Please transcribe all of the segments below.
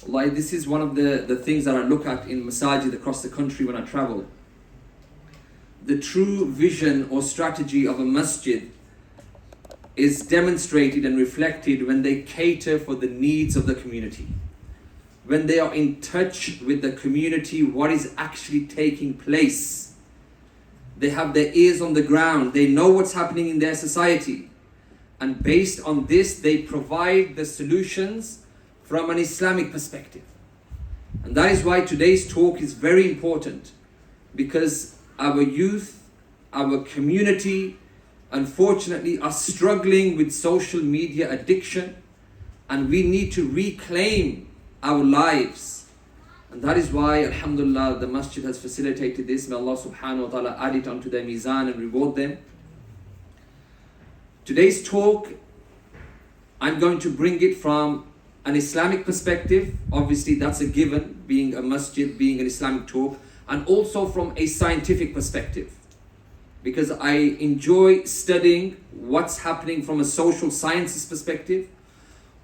Like, this is one of the things that I look at in masajid across the country when I travel. The true vision or strategy of a masjid is demonstrated and reflected when they cater for the needs of the community. When they are in touch with the community, what is actually taking place. They have their ears on the ground. They know what's happening in their society. And based on this, they provide the solutions from an Islamic perspective. And that is why today's talk is very important, because our youth, our community, unfortunately are struggling with social media addiction, and we need to reclaim our lives. And that is why, alhamdulillah, the masjid has facilitated this. May Allah subhanahu wa ta'ala add it onto their mizan and reward them. Today's talk, I'm going to bring it from an Islamic perspective. Obviously that's a given, being a masjid, being an Islamic talk, and also from a scientific perspective, because I enjoy studying what's happening from a social sciences perspective.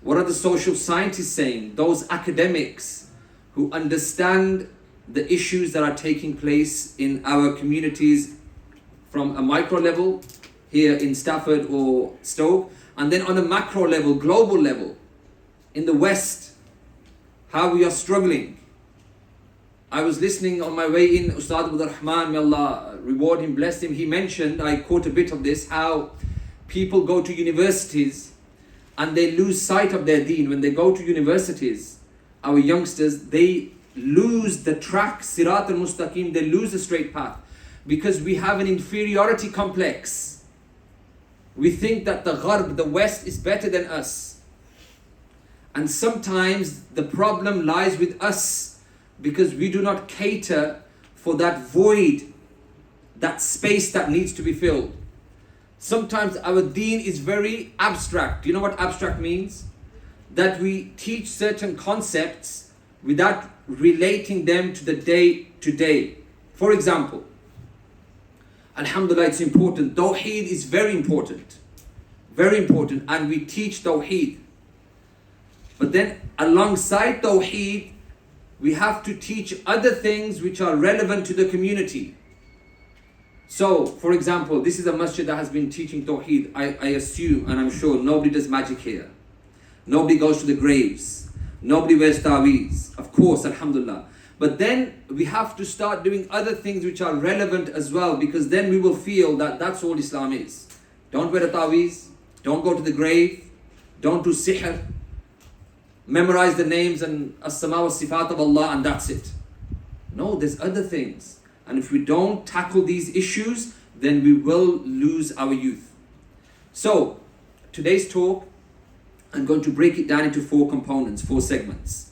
What are the social scientists saying? Those academics who understand the issues that are taking place in our communities from a micro level here in Stafford or Stoke, and then on a macro level, global level, in the West, how we are struggling. I was listening on my way in, Ustadh Waseem, may Allah reward him, bless him, he mentioned, I quote a bit of this, how people go to universities and they lose sight of their deen. When they go to universities, our youngsters, they lose the track, Sirat al-Mustaqim, they lose the straight path, because we have an inferiority complex. We think that the Gharb, the West, is better than us. And sometimes the problem lies with us, because we do not cater for that void, that space that needs to be filled. Sometimes our deen is very abstract. Do you know what abstract means? That we teach certain concepts without relating them to the day to day. For example, alhamdulillah, it's important. Tawheed is very important. Very important. And we teach Tawheed. But then alongside Tawheed, we have to teach other things which are relevant to the community. So, for example, this is a masjid that has been teaching Tawheed. I assume, and I'm sure, nobody does magic here. Nobody goes to the graves. Nobody wears ta'weez. Of course, alhamdulillah. But then we have to start doing other things which are relevant as well, because then we will feel that that's all Islam is. Don't wear a ta'weez. Don't go to the grave. Don't do sihr. Memorize the names and as-sama wa sifat of Allah, and that's it. No, there's other things. And if we don't tackle these issues, then we will lose our youth. So, today's talk, I'm going to break it down into 4 components, 4 segments.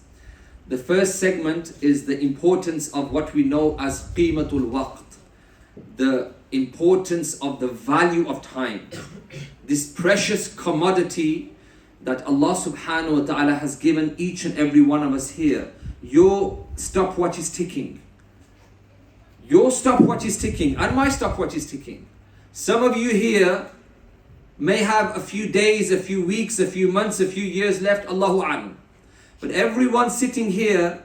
The first segment is the importance of what we know as qimatul waqt, the importance of the value of time. This precious commodity that Allah subhanahu wa ta'ala has given each and every one of us here. Your stopwatch is ticking. Your stopwatch is ticking, and my stopwatch is ticking. Some of you here may have a few days, a few weeks, a few months, a few years left, Allahu a'lam. But everyone sitting here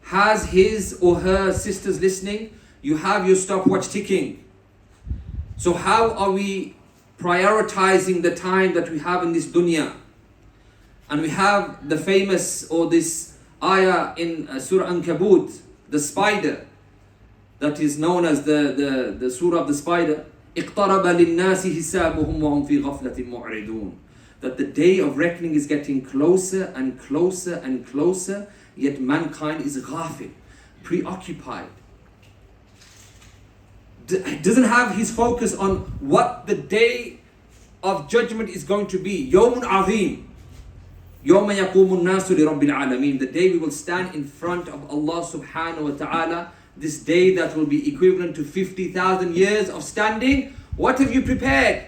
has his or her sisters listening. You have your stopwatch ticking. So how are we prioritizing the time that we have in this dunya? And we have the famous, or this ayah in Surah Ankabut, the spider, that is known as the surah of the spider. اقترب للناس حسابهم وهم في غفلة معرضون. That the day of reckoning is getting closer and closer and closer, yet mankind is ghafil, preoccupied. Doesn't have his focus on what the day of judgment is going to be. يوم عظيم. يوم يقوم الناس لرب العالمين. The day we will stand in front of Allah subhanahu wa ta'ala. This day that will be equivalent to 50,000 years of standing. What have you prepared?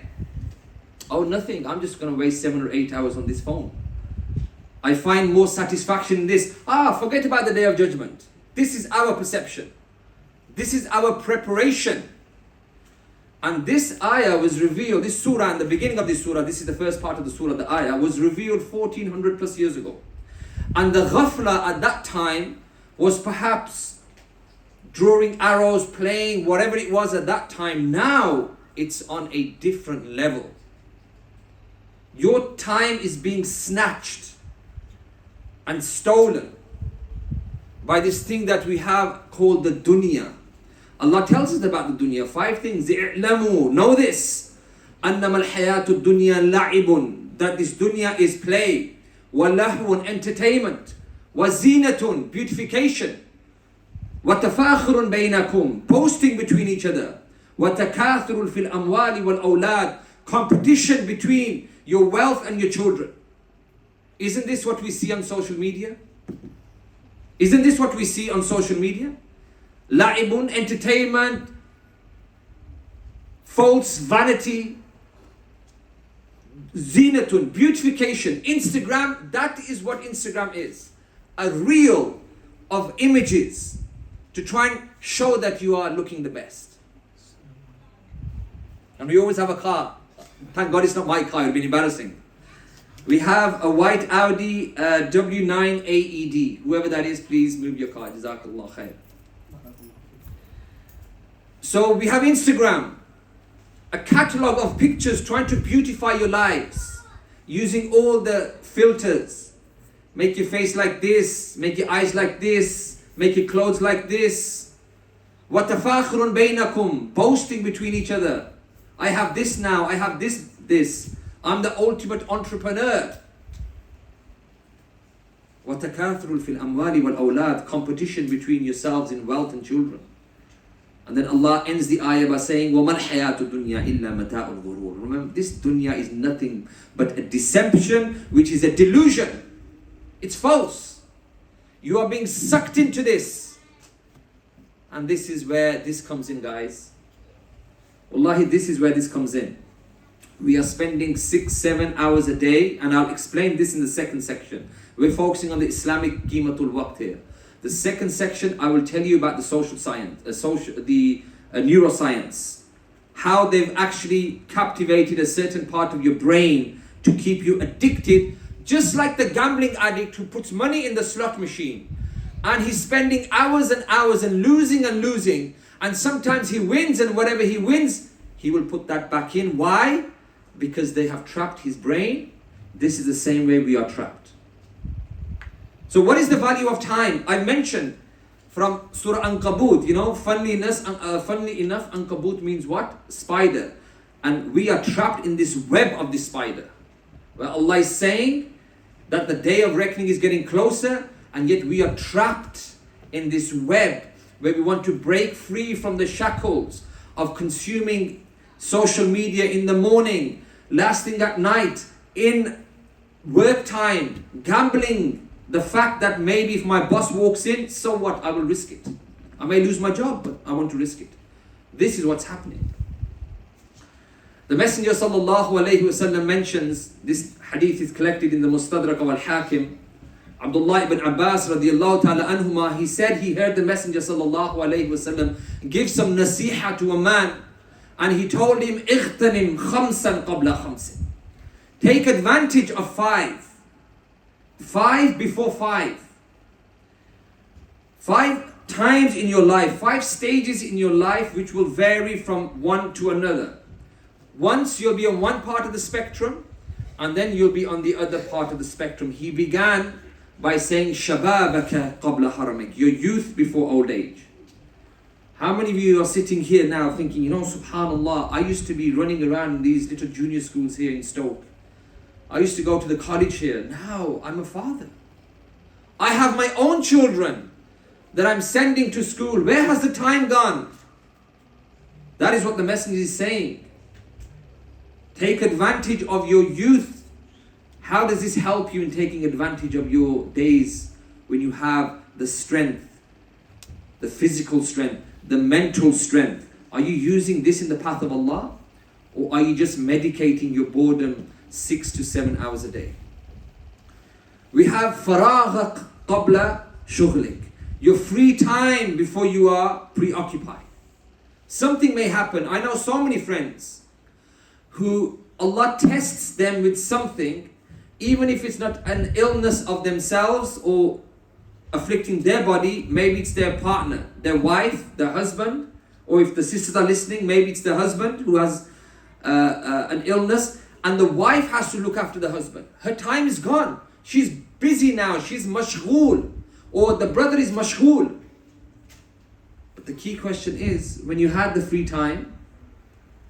Oh, nothing. I'm just going to waste 7 or 8 hours on this phone. I find more satisfaction in this. Forget about the day of judgment. This is our perception. This is our preparation. And this ayah was revealed, this surah, in the beginning of this surah, this is the first part of the surah, the ayah was revealed 1400 plus years ago. And the ghafla at that time was perhaps drawing arrows, playing, whatever it was at that time. Now it's on a different level. Your time is being snatched and stolen by this thing that we have called the dunya. Allah tells us about the dunya. 5 things. I'lamu, know this. أنما الحياة الدنيا لعب, that this dunya is play. وَلَهْوٌ, entertainment. وَزِينَةٌ, beautification. وَتَفَاخُرٌ بَيْنَكُمْ, posting between each other. وَتَكَاثُرٌ فِي الْأَمْوَالِ وَالْأَوْلَادِ, competition between your wealth and your children. Isn't this what we see on social media? Isn't this what we see on social media? La'ibun, entertainment, false vanity, zinatun, beautification. Instagram, that is what Instagram is. A reel of images to try and show that you are looking the best. And we always have a car. Thank God it's not my car, it would be embarrassing. We have a white Audi W9 AED. Whoever that is, please move your car. Jazakallah khair. So we have Instagram, a catalogue of pictures trying to beautify your lives, using all the filters. Make your face like this, make your eyes like this, make your clothes like this. وَتَفَاخُرٌ بَيْنَكُمْ, boasting between each other. I have this now, I have this. I'm the ultimate entrepreneur. وَتَكَاثُرٌ فِي الْأَمْوَالِ وَالْأَوْلَادِ, competition between yourselves in wealth and children. And then Allah ends the ayah by saying, وَمَا الْحَيَاةُ الدُّنْيَا إِلَّا مَتَاعُ الْغُرُورِ. Remember, this dunya is nothing but a deception, which is a delusion. It's false. You are being sucked into this. And this is where this comes in, guys. Wallahi, this is where this comes in. We are spending 6-7 hours a day, and I'll explain this in the second section. We're focusing on the Islamic Qimatul Waqt here. The second section, I will tell you about the social science, neuroscience, how they've actually captivated a certain part of your brain to keep you addicted, just like the gambling addict who puts money in the slot machine, and he's spending hours and hours and losing, and sometimes he wins, and whatever he wins, he will put that back in. Why? Because they have trapped his brain. This is the same way we are trapped. So what is the value of time? I mentioned from Surah Ankabut, funnily enough, Ankabut means what? Spider. And we are trapped in this web of the spider. Where Allah is saying that the day of reckoning is getting closer, and yet we are trapped in this web where we want to break free from the shackles of consuming social media in the morning, last thing at night, in work time, gambling. The fact that maybe if my boss walks in, so what? I will risk it. I may lose my job, but I want to risk it. This is what's happening. The Messenger sallallahu alayhi wasallam mentions, this hadith is collected in the Mustadrak of Al-Hakim. Abdullah ibn Abbas radiallahu ta'ala anhuma, he said he heard the Messenger sallallahu alayhi wasallam give some nasiha to a man, and he told him, اغتنم خمسا قبل خمس. Take advantage of 5. 5 before 5. 5 times in your life, 5 stages in your life which will vary from one to another. Once you'll be on one part of the spectrum, and then you'll be on the other part of the spectrum. He began by saying, Shababaka qabla haramik, your youth before old age. How many of you are sitting here now thinking, subhanallah, I used to be running around in these little junior schools here in Stoke. I used to go to the college here. Now I'm a father. I have my own children that I'm sending to school. Where has the time gone? That is what the Messenger is saying. Take advantage of your youth. How does this help you in taking advantage of your days when you have the strength, the physical strength, the mental strength? Are you using this in the path of Allah? Or are you just medicating your boredom 6 to 7 hours a day? We have faraghak qabla shughlik, your free time before you are preoccupied. Something may happen. I know so many friends who Allah tests them with something even if it's not an illness of themselves or afflicting their body, maybe it's their partner, their wife, their husband, or if the sisters are listening, maybe it's the husband who has an illness, and the wife has to look after the husband. Her time is gone. She's busy now. She's mashghul, or the brother is mashghul. But the key question is, when you had the free time,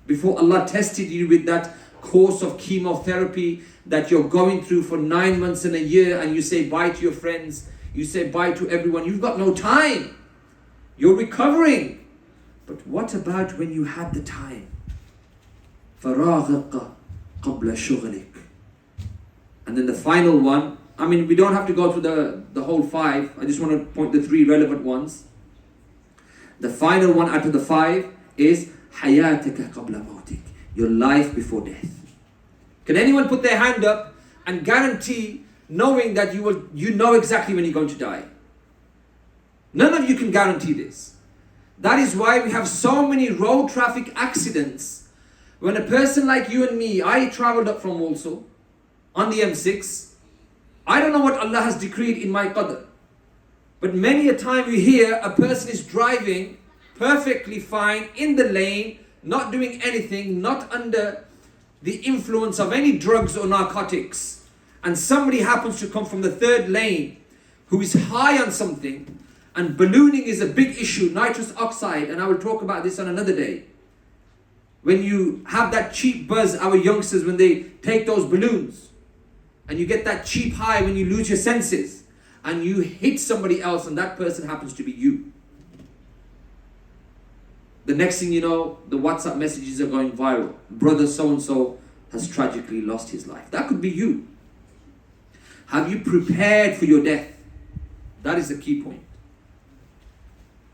before Allah tested you with that course of chemotherapy that you're going through for 9 months and a year, and you say bye to your friends, you say bye to everyone, you've got no time. You're recovering. But what about when you had the time? فَرَاغَقَ قَبْلَ شُغْلِكَ. And then the final one, I mean, we don't have to go through the whole 5. I just want to point the 3 relevant ones. The final one out of the 5 is حَيَاتَكَ قَبْلَ مَوْتِكَ. Your life before death. Can anyone put their hand up and guarantee, knowing that you know exactly when you're going to die? None of you can guarantee this. That is why we have so many road traffic accidents. When a person like you and me, I traveled up from Walsall on the M6. I don't know what Allah has decreed in my qadr. But many a time we hear a person is driving perfectly fine in the lane, not doing anything, not under the influence of any drugs or narcotics. And somebody happens to come from the 3rd lane who is high on something. And ballooning is a big issue, nitrous oxide, and I will talk about this on another day. When you have that cheap buzz, our youngsters, when they take those balloons, and you get that cheap high when you lose your senses, and you hit somebody else, and that person happens to be you. The next thing you know, the WhatsApp messages are going viral. Brother so-and-so has tragically lost his life. That could be you. Have you prepared for your death? That is the key point.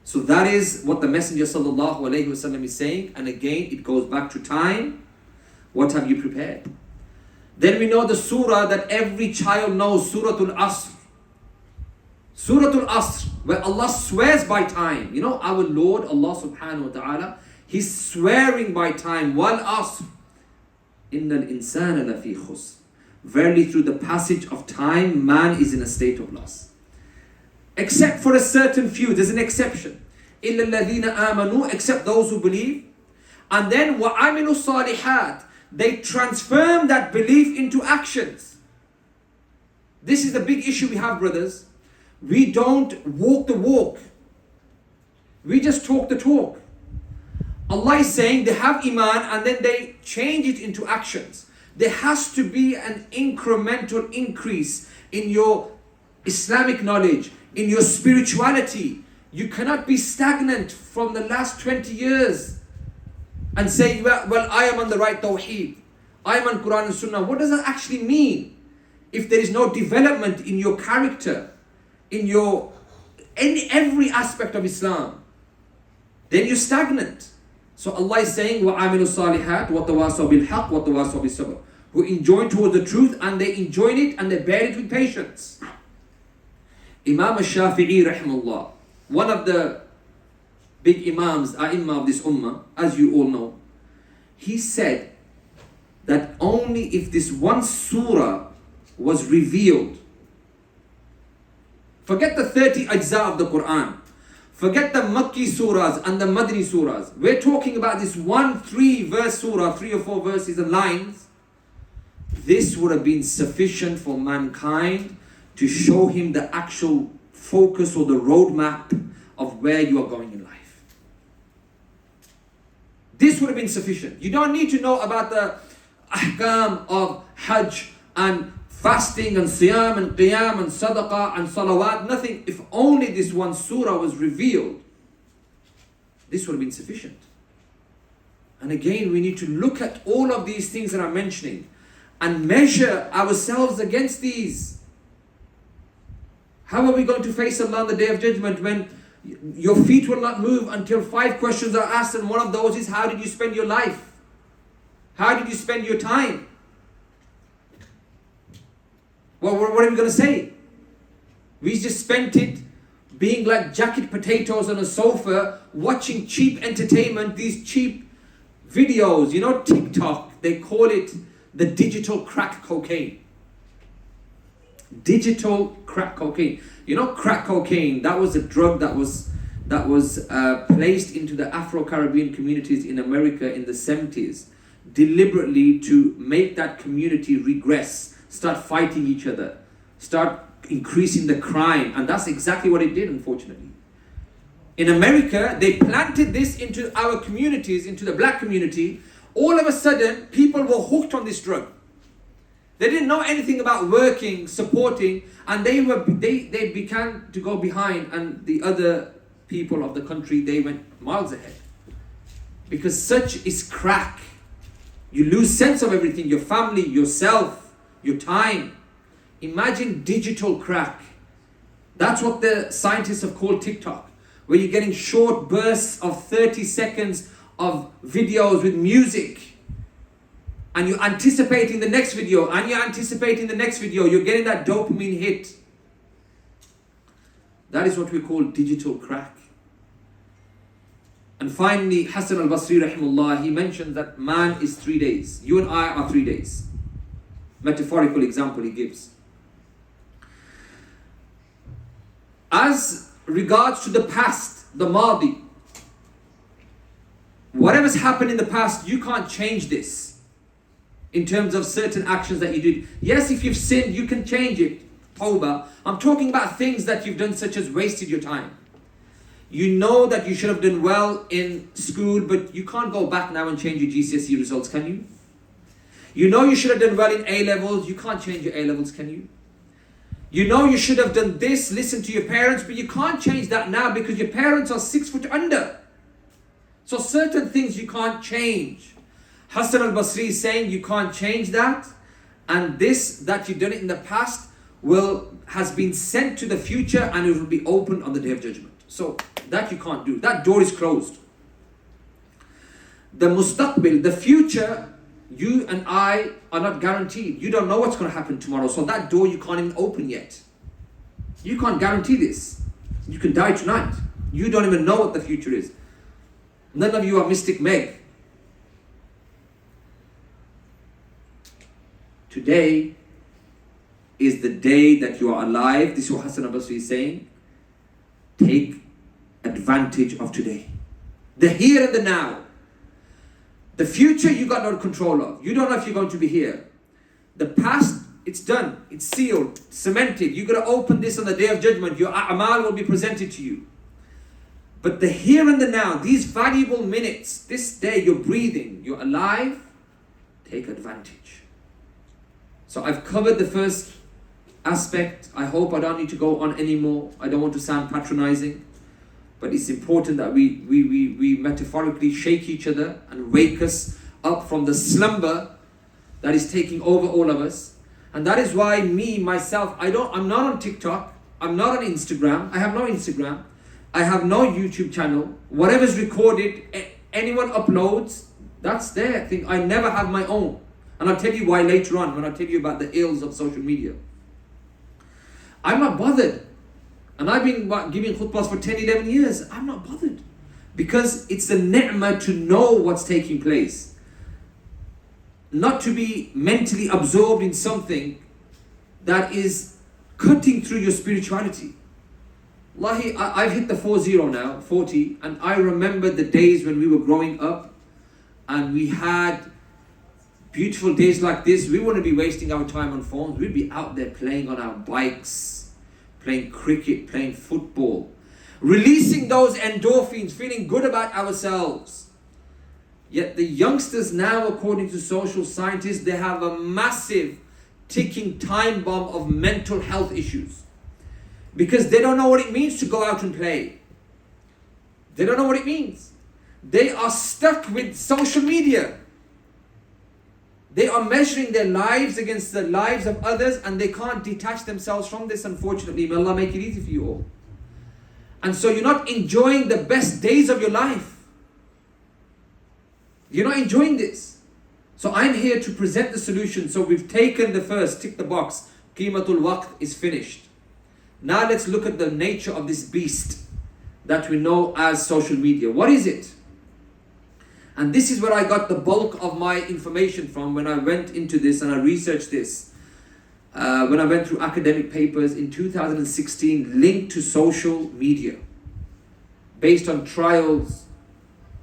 So that is what the Messenger sallallahu alaihi wasallam is saying. And again, it goes back to time. What have you prepared? Then we know the surah that every child knows, Suratul Asr. Suratul Asr, where Allah swears by time. You know, our Lord, Allah subhanahu wa ta'ala, He's swearing by time. Wal Asr. Innal insana lafi khusr. Verily, through the passage of time, man is in a state of loss. Except for a certain few, there's an exception. إِلَّا الَّذِينَ آمَنُوا, except those who believe. And then وَعَمِلُوا الصَّالِحَاتِ, they transform that belief into actions. This is the big issue we have, brothers. We don't walk the walk. We just talk the talk. Allah is saying they have iman and then they change it into actions. There has to be an incremental increase in your Islamic knowledge, in your spirituality. You cannot be stagnant from the last 20 years and say, well, I am on the right tawheed. I am on Quran and Sunnah. What does that actually mean? If there is no development in your character, in every aspect of Islam, then you're stagnant. So Allah is saying, وَعَمِلُوا الصَّالِحَاتِ وَتَوَاصَوْا بِالْحَقِّ وَتَوَاصَوْا بِالصَّبْرِ, who enjoin towards the truth and they enjoy it and they bear it with patience. Imam al-Shafi'i rahimahullah, one of the big imams, ai*imma of this ummah, as you all know, he said that only if this one surah was revealed, forget the 30 ajza of the Quran, forget the Makki surahs and the Madni surahs, we're talking about this 3-verse surah, 3 or 4 verses and lines. This would have been sufficient for mankind to show him the actual focus or the roadmap of where you are going in life. This would have been sufficient. You don't need to know about the ahkam of Hajj and fasting and siyam and qiyam and sadaqah and salawat, nothing. If only this one surah was revealed, this would have been sufficient. And again, we need to look at all of these things that I'm mentioning and measure ourselves against these. How are we going to face Allah on the Day of Judgment when your feet will not move until 5 questions are asked, and one of those is, how did you spend your life? How did you spend your time? Well, what are we going to say? We just spent it being like jacket potatoes on a sofa, watching cheap entertainment, these cheap videos, you know, TikTok, they call it the digital crack cocaine. Digital crack cocaine. You know, crack cocaine, that was a drug that was placed into the Afro-Caribbean communities in America in the 70s, deliberately to make that community regress, start fighting each other, start increasing the crime. And that's exactly what it did, unfortunately. In America, they planted this into our communities, into the black community. All of a sudden, people were hooked on this drug. They didn't know anything about working, supporting, and they began to go behind, and the other people of the country, they went miles ahead. Because such is crack. You lose sense of everything, your family, yourself, your time. Imagine digital crack. That's what the scientists have called TikTok, where you're getting short bursts of 30 seconds of videos with music. And you're anticipating the next video, and you're anticipating the next video. You're getting that dopamine hit. That is what we call digital crack. And finally, Hassan al-Basri rahimahullah, he mentions that man is 3 days. You and I are 3 days. Metaphorical example he gives. As regards to the past, the Madi, whatever's happened in the past, you can't change this in terms of certain actions that you did. Yes, if you've sinned, you can change it. Tawbah. I'm talking about things that you've done, such as wasted your time. You know that you should have done well in school, but you can't go back now and change your GCSE results, can you? You know you should have done well in A-levels, you can't change your A-levels, can you? You know you should have done this, listen to your parents, but you can't change that now because your parents are 6 foot under. So certain things you can't change. Hassan al-Basri is saying you can't change that, and this that you've done it in the past has been sent to the future, and it will be opened on the Day of Judgment. So that you can't do. That door is closed. The mustaqbil, the future, you and I are not guaranteed. You don't know what's going to happen tomorrow. So that door you can't even open yet. You can't guarantee this. You can die tonight. You don't even know what the future is. None of you are Mystic Meg. Today is the day that you are alive. This is what Hassan al-Basri is saying. Take advantage of today. The here and the now. The future you got no control of. You don't know if you're going to be here. The past, it's done. It's sealed, cemented. You're going to open this on the Day of Judgment. Your a'mal will be presented to you. But the here and the now, these valuable minutes, this day you're breathing, you're alive, take advantage. So I've covered the first aspect. I hope I don't need to go on anymore. I don't want to sound patronizing. But it's important that we metaphorically shake each other and wake us up from the slumber that is taking over all of us. And that is why myself, I'm not on TikTok. I'm not on Instagram. I have no Instagram. I have no YouTube channel. Whatever's recorded, anyone uploads, that's their thing. I never have my own. And I'll tell you why later on when I tell you about the ills of social media. I'm not bothered. And I've been giving khutbahs for 10, 11 years. I'm not bothered. Because it's a ni'mah to know what's taking place. Not to be mentally absorbed in something that is cutting through your spirituality. Wallahi, I've hit the 40 now, 40, and I remember the days when we were growing up and we had beautiful days like this. We wouldn't be wasting our time on phones. We'd be out there playing on our bikes, playing cricket, playing football, releasing those endorphins, feeling good about ourselves. Yet the youngsters now, according to social scientists, they have a massive ticking time bomb of mental health issues. Because they don't know what it means to go out and play. They don't know what it means. They are stuck with social media. They are measuring their lives against the lives of others, and they can't detach themselves from this, unfortunately. May Allah make it easy for you all. And so you're not enjoying the best days of your life. You're not enjoying this. So I'm here to present the solution. So we've taken the first, tick the box. Qimatul waqt is finished. Now let's look at the nature of this beast that we know as social media. What is it? And this is where I got the bulk of my information from when I went into this and I researched this. when I went through academic papers in 2016 linked to social media, based on trials,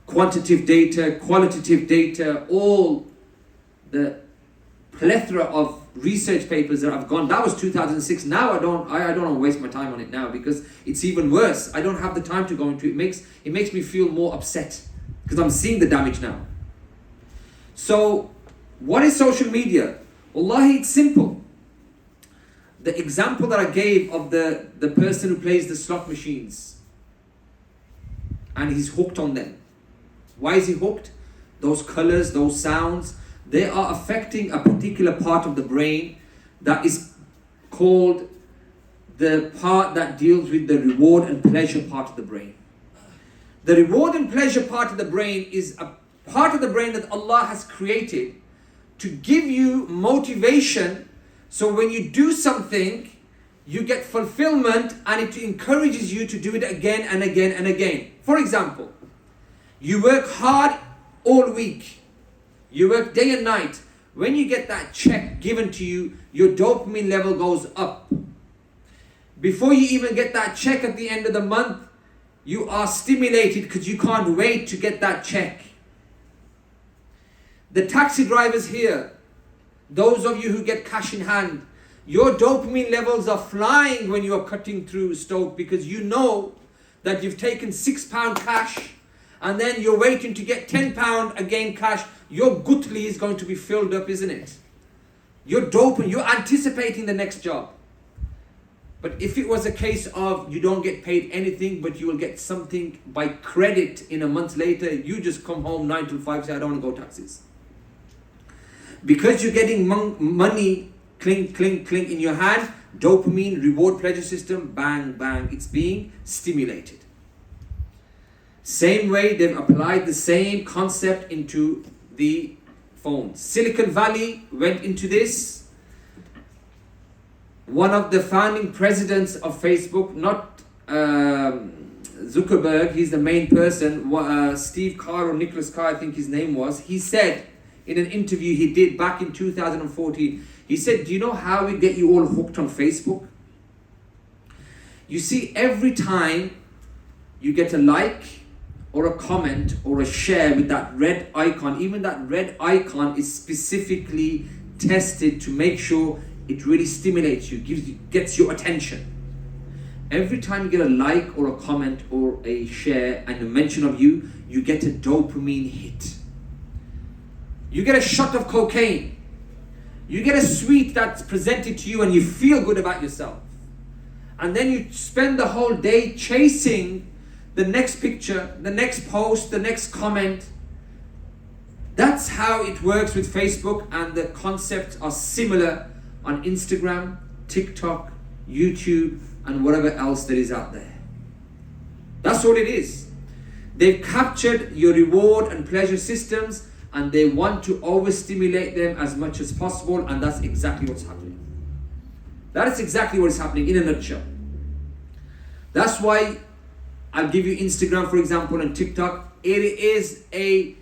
quantitative data, qualitative data, all the plethora of research papers that I've gone. That was 2006. Now I don't want to waste my time on it now, because it's even worse. I don't have the time to go into it. It makes me feel more upset because I'm seeing the damage now. So what is social media? Wallahi, it's simple. The example that I gave of the person who plays the slot machines and he's hooked on them. Why is he hooked? Those colors, those sounds, they are affecting a particular part of the brain that is called the part that deals with the reward and pleasure part of the brain. The reward and pleasure part of the brain is a part of the brain that Allah has created to give you motivation, so when you do something, you get fulfillment and it encourages you to do it again and again and again. For example, you work hard all week. You work day and night. When you get that check given to you, your dopamine level goes up. Before you even get that check at the end of the month, you are stimulated because you can't wait to get that check. The taxi drivers here, those of you who get cash in hand, your dopamine levels are flying when you are cutting through Stoke, because you know that you've taken £6 cash and then you're waiting to get £10 again cash. Your gutli is going to be filled up, isn't it? Your dopamine, you're anticipating the next job. But if it was a case of you don't get paid anything, but you will get something by credit in a month later, you just come home 9 to 5, say, I don't want to go taxis. Because you're getting money, clink, clink, clink in your hand, dopamine, reward, pleasure system, bang, bang, it's being stimulated. Same way, they've applied the same concept into the phone. Silicon Valley went into this. One of the founding presidents of Facebook, not Zuckerberg, he's the main person, Steve Carr or Nicholas Carr, I think his name was, he said in an interview he did back in 2014, he said, do you know how we get you all hooked on Facebook? You see, every time you get a like or a comment or a share with that red icon, even that red icon is specifically tested to make sure it really stimulates you, gets your attention. Every time you get a like or a comment or a share and a mention of you, you get a dopamine hit. You get a shot of cocaine. You get a sweet that's presented to you and you feel good about yourself. And then you spend the whole day chasing the next picture, the next post, the next comment. That's how it works with Facebook, and the concepts are similar on Instagram, TikTok, YouTube, and whatever else there is out there. That's all it is. They've captured your reward and pleasure systems and they want to overstimulate them as much as possible, and that's exactly what's happening. That is exactly what is happening in a nutshell. That's why I'll give you Instagram, for example, and TikTok. It is a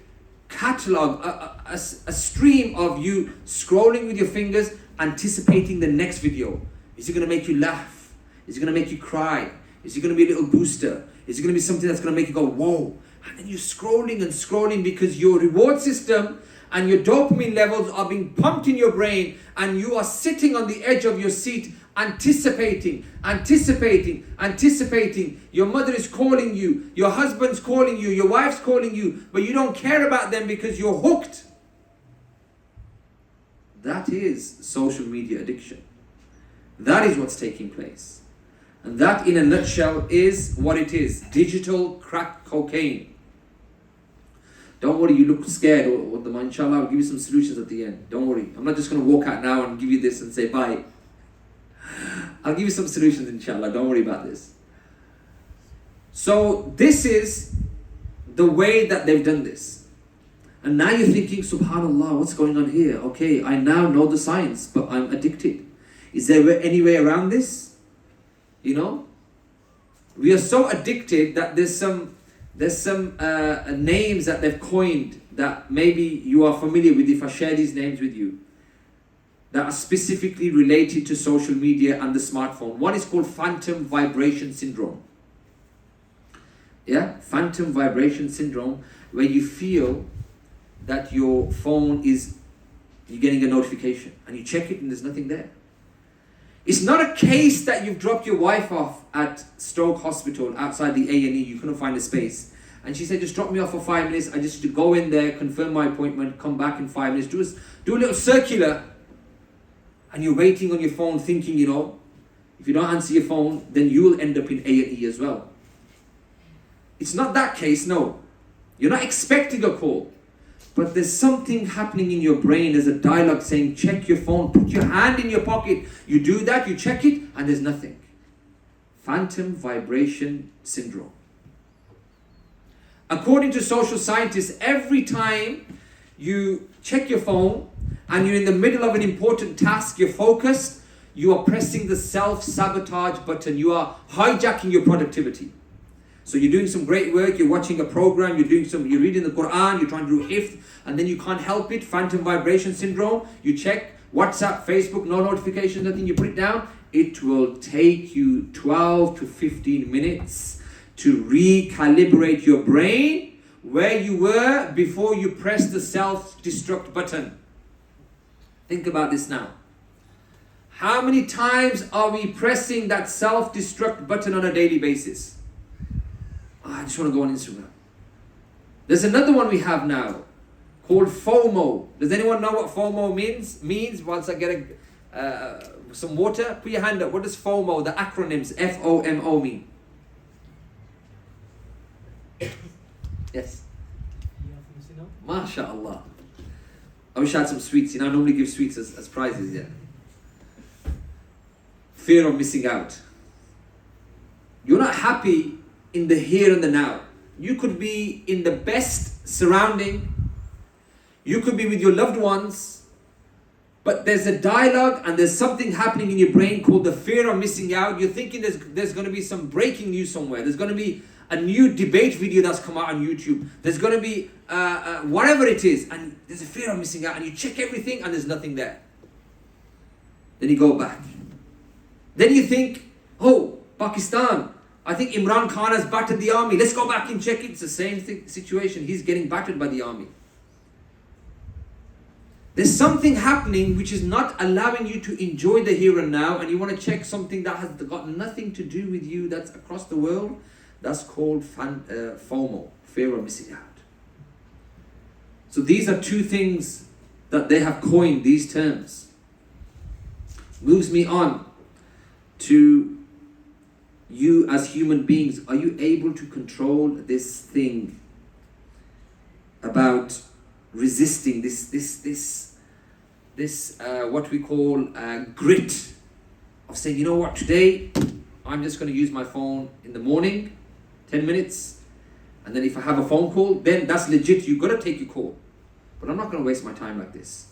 catalog, a stream of you scrolling with your fingers, anticipating the next video. Is it going to make you laugh? Is it going to make you cry? Is it going to be a little booster? Is it going to be something that's going to make you go, whoa? And then you're scrolling and scrolling because your reward system and your dopamine levels are being pumped in your brain, and you are sitting on the edge of your seat anticipating. Your mother is calling you, your husband's calling you, your wife's calling you, but you don't care about them because you're hooked. That is social media addiction. That is what's taking place. And that in a nutshell is what it is. Digital crack cocaine. Don't worry, you look scared, or inshallah, I'll give you some solutions at the end. Don't worry. I'm not just going to walk out now and give you this and say bye. I'll give you some solutions, inshallah. Don't worry about this. So this is the way that they've done this. And now you're thinking, subhanallah, what's going on here? Okay, I now know the science, but I'm addicted. Is there any way around this? You know? We are so addicted that there's some names that they've coined that maybe you are familiar with if I share these names with you. that are specifically related to social media and the smartphone. One is called phantom vibration syndrome. Yeah, phantom vibration syndrome, where you feel that your phone you're getting a notification and you check it and there's nothing there. It's not a case that you've dropped your wife off at Stoke Hospital outside the A&E, you couldn't find a space. And she said, just drop me off for 5 minutes. I just to go in there, confirm my appointment, come back in 5 minutes, do a little circular. And you're waiting on your phone thinking, if you don't answer your phone, then you'll end up in A&E as well. It's not that case, no. You're not expecting a call. But there's something happening in your brain. There's a dialogue saying, check your phone, put your hand in your pocket. You do that, you check it, and there's nothing. Phantom vibration syndrome. According to social scientists, every time you check your phone and you're in the middle of an important task, you're focused, you are pressing the self-sabotage button. You are hijacking your productivity. So you're doing some great work, you're watching a program, you're reading the Quran, you're trying to do hifz, and then you can't help it, phantom vibration syndrome. You check WhatsApp, Facebook, no notifications, nothing, you put it down. It will take you 12 to 15 minutes to recalibrate your brain where you were before you pressed the self-destruct button. Think about this now. How many times are we pressing that self-destruct button on a daily basis? I just want to go on Instagram. There's another one we have now called FOMO. Does anyone know what FOMO means? Once I get some water, put your hand up. What does FOMO, the acronyms, FOMO mean? Yes. MashaAllah. I wish I had some sweets. I normally give sweets as prizes. Yeah. Fear of missing out. You're not happy in the here and the now. You could be in the best surrounding. You could be with your loved ones. But there's a dialogue and there's something happening in your brain called the fear of missing out. You're thinking there's going to be some breaking news somewhere. There's going to be a new debate video that's come out on YouTube. There's going to be whatever it is. And there's a fear of missing out. And you check everything and there's nothing there. Then you go back. Then you think, oh, Pakistan, I think Imran Khan has battered the army. Let's go back and check it. It's the same situation. He's getting battered by the army. There's something happening which is not allowing you to enjoy the here and now, and you want to check something that has got nothing to do with you, that's across the world. That's called FOMO, fear of missing out. So these are two things that they have coined, these terms. Moves me on to you as human beings. Are you able to control this thing about resisting this what we call grit of saying, you know what, today I'm just going to use my phone in the morning, 10 minutes, and then if I have a phone call, then that's legit, you've got to take your call. But I'm not going to waste my time like this.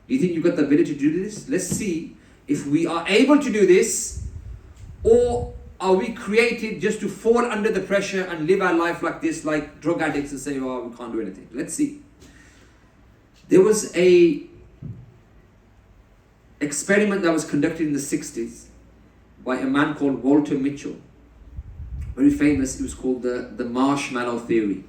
Do you think you've got the ability to do this? Let's see if we are able to do this, or are we created just to fall under the pressure and live our life like this, like drug addicts, and say, oh, we can't do anything. Let's see. There was a experiment that was conducted in the 60s by a man called Walter Mitchell. Very famous. It was called the marshmallow theory.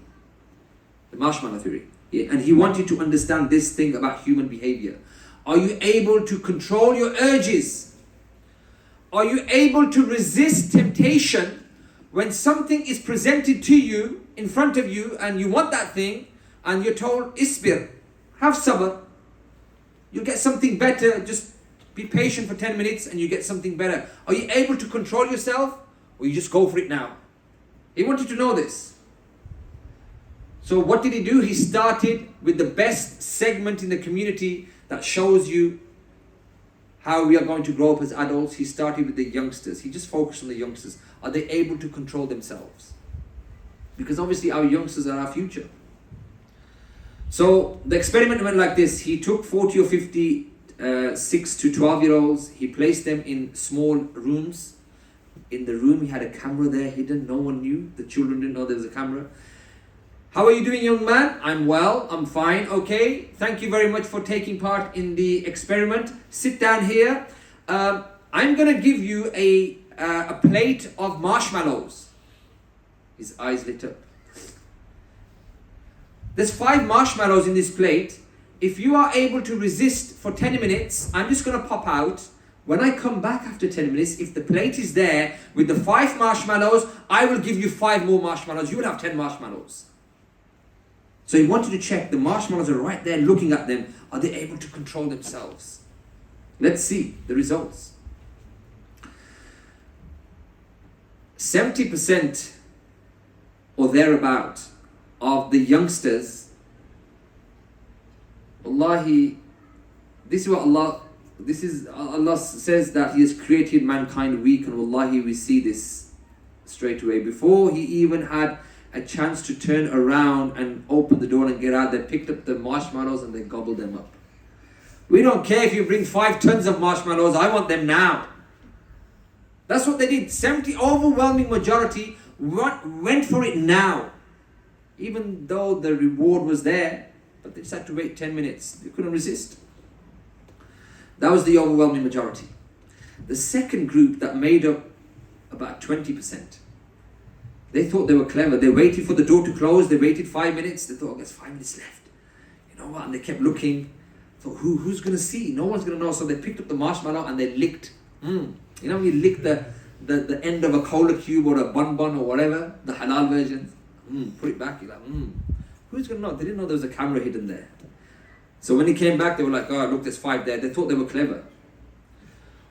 The marshmallow theory. Yeah. And he wanted to understand this thing about human behavior. Are you able to control your urges? Are you able to resist temptation when something is presented to you, in front of you, and you want that thing, and you're told, isbir, have sabr, you'll get something better, just be patient for 10 minutes and you get something better. Are you able to control yourself, or you just go for it now? He wanted to know this. So what did he do? He started with the best segment in the community that shows you how we are going to grow up as adults. He started with the youngsters. He just focused on the youngsters. Are they able to control themselves? Because obviously our youngsters are our future. So the experiment went like this. He took 40 or 50 6 to 12-year-olds. He placed them in small rooms. In the room he had a camera there hidden. No one knew. The children didn't know there was a camera. How are you doing, young man? I'm well, I'm fine, okay. Thank you very much for taking part in the experiment. Sit down here. I'm going to give you a plate of marshmallows. His eyes lit up. There's 5 marshmallows in this plate. If you are able to resist for 10 minutes, I'm just going to pop out. When I come back after 10 minutes, if the plate is there with the 5 marshmallows, I will give you 5 more marshmallows. You will have 10 marshmallows. So he wanted to check the marshmallows are right there looking at them. Are they able to control themselves? Let's see the results. 70% or thereabout of the youngsters, Wallahi, this is what Allah says, that He has created mankind weak, and Wallahi we see this straight away. Before he even had a chance to turn around and open the door and get out, they picked up the marshmallows and they gobbled them up. We don't care if you bring 5 tons of marshmallows, I want them now. That's what they did. Overwhelming majority went for it now. Even though the reward was there, but they just had to wait 10 minutes. They couldn't resist. That was the overwhelming majority. The second group that made up about 20%, they thought they were clever. They waited for the door to close. They waited 5 minutes. They thought, there's 5 minutes left. You know what? And they kept looking. Thought, who's going to see? No one's going to know. So they picked up the marshmallow and they licked. You know when you lick the end of a cola cube or a bonbon or whatever, the halal version. Put it back. You're like, who's going to know? They didn't know there was a camera hidden there. So when he came back, they were like, oh, look, there's 5 there. They thought they were clever.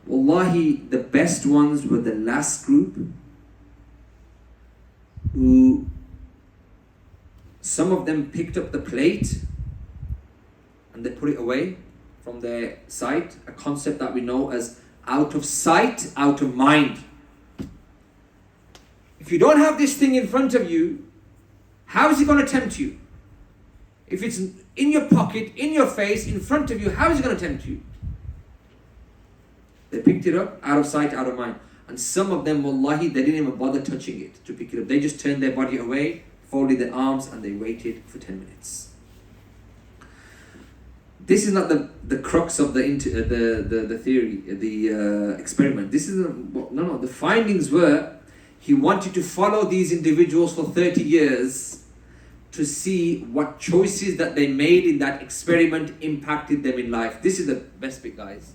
Wallahi, the best ones were the last group, who some of them picked up the plate and they put it away from their sight, a concept that we know as out of sight, out of mind. If you don't have this thing in front of you, how is it going to tempt you? If it's in your pocket, in your face, in front of you, how is it going to tempt you? They picked it up, out of sight, out of mind. And some of them, wallahi, they didn't even bother touching it to pick it up. They just turned their body away, folded their arms, and they waited for 10 minutes. This is not the crux of the theory, the experiment. This is no. The findings were, he wanted to follow these individuals for 30 years to see what choices that they made in that experiment impacted them in life. This is the best bit, guys.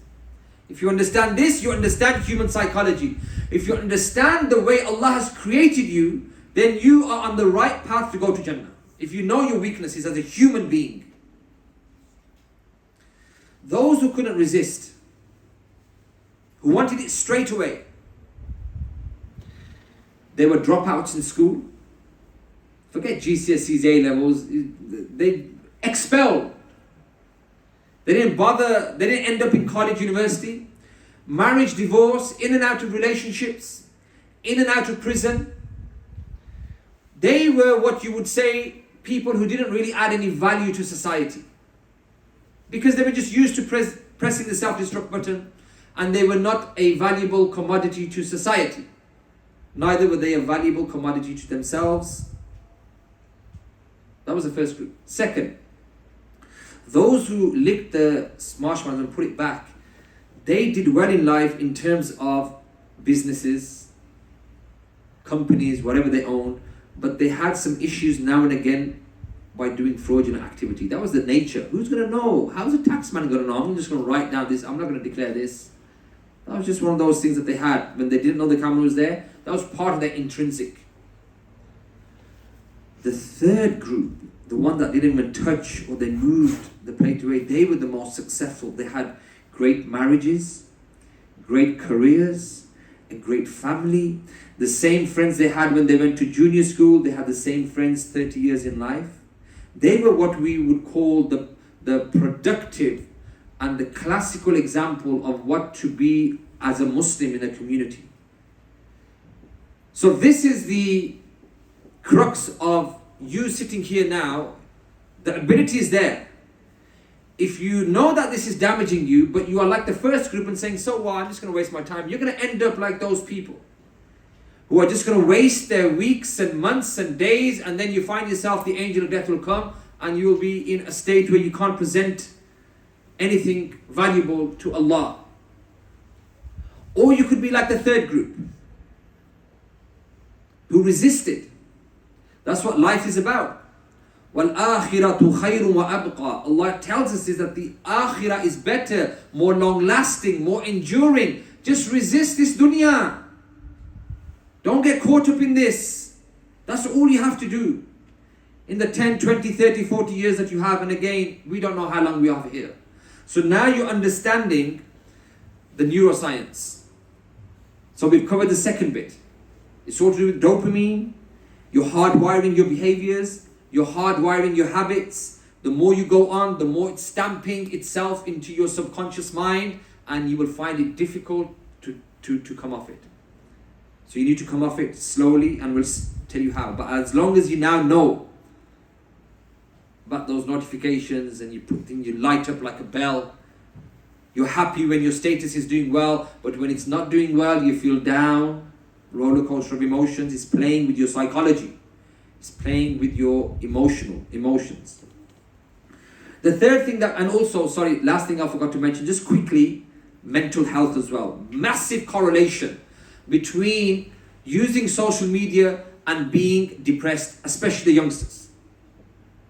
If you understand this, you understand human psychology. If you understand the way Allah has created you, then you are on the right path to go to Jannah. If you know your weaknesses as a human being. Those who couldn't resist, who wanted it straight away, they were dropouts in school. Forget GCSEs, A-levels. They expelled. They didn't bother. They didn't end up in college, university. Marriage, divorce, in and out of relationships, in and out of prison. They were what you would say people who didn't really add any value to society. Because they were just used to pressing the self-destruct button, and they were not a valuable commodity to society. Neither were they a valuable commodity to themselves. That was the first group. Second, those who licked the marshmallows and put it back, they did well in life in terms of businesses, companies, whatever they own, but they had some issues now and again by doing fraudulent activity. That was the nature. Who's going to know? How's a taxman going to know? I'm just going to write down this. I'm not going to declare this. That was just one of those things that they had when they didn't know the camera was there. That was part of their intrinsic. The third group, the one that didn't even touch or they moved the plate away, they were the most successful. They had great marriages, great careers, a great family. The same friends they had when they went to junior school, they had the same friends 30 years in life. They were what we would call the productive and the classical example of what to be as a Muslim in a community. So this is the crux of you sitting here now. The ability is there. If you know that this is damaging you, but you are like the first group and saying, so what, I'm just going to waste my time, you're going to end up like those people who are just going to waste their weeks and months and days, and then you find yourself, the angel of death will come and you will be in a state where you can't present anything valuable to Allah. Or you could be like the third group, who resisted. That's what life is about. وَالْآخِرَةُ خَيْرٌ وَأَبْقَى. Allah tells us is that the akhirah is better, more long lasting, more enduring. Just resist this dunya. Don't get caught up in this. That's all you have to do. In the 10, 20, 30, 40 years that you have, and again, we don't know how long we have here. So now you're understanding the neuroscience. So we've covered the second bit. It's all to do with dopamine. You're hardwiring your behaviors. You're hardwiring your habits. The more you go on, the more it's stamping itself into your subconscious mind, and you will find it difficult to come off it. So you need to come off it slowly, and we'll tell you how. But as long as you now know about those notifications, and you light up like a bell, you're happy when your status is doing well, but when it's not doing well, you feel down. Roller coaster of emotions is playing with your psychology. It's playing with your emotions. The third thing that, and also, last thing I forgot to mention, just quickly, mental health as well. Massive correlation between using social media and being depressed, especially the youngsters.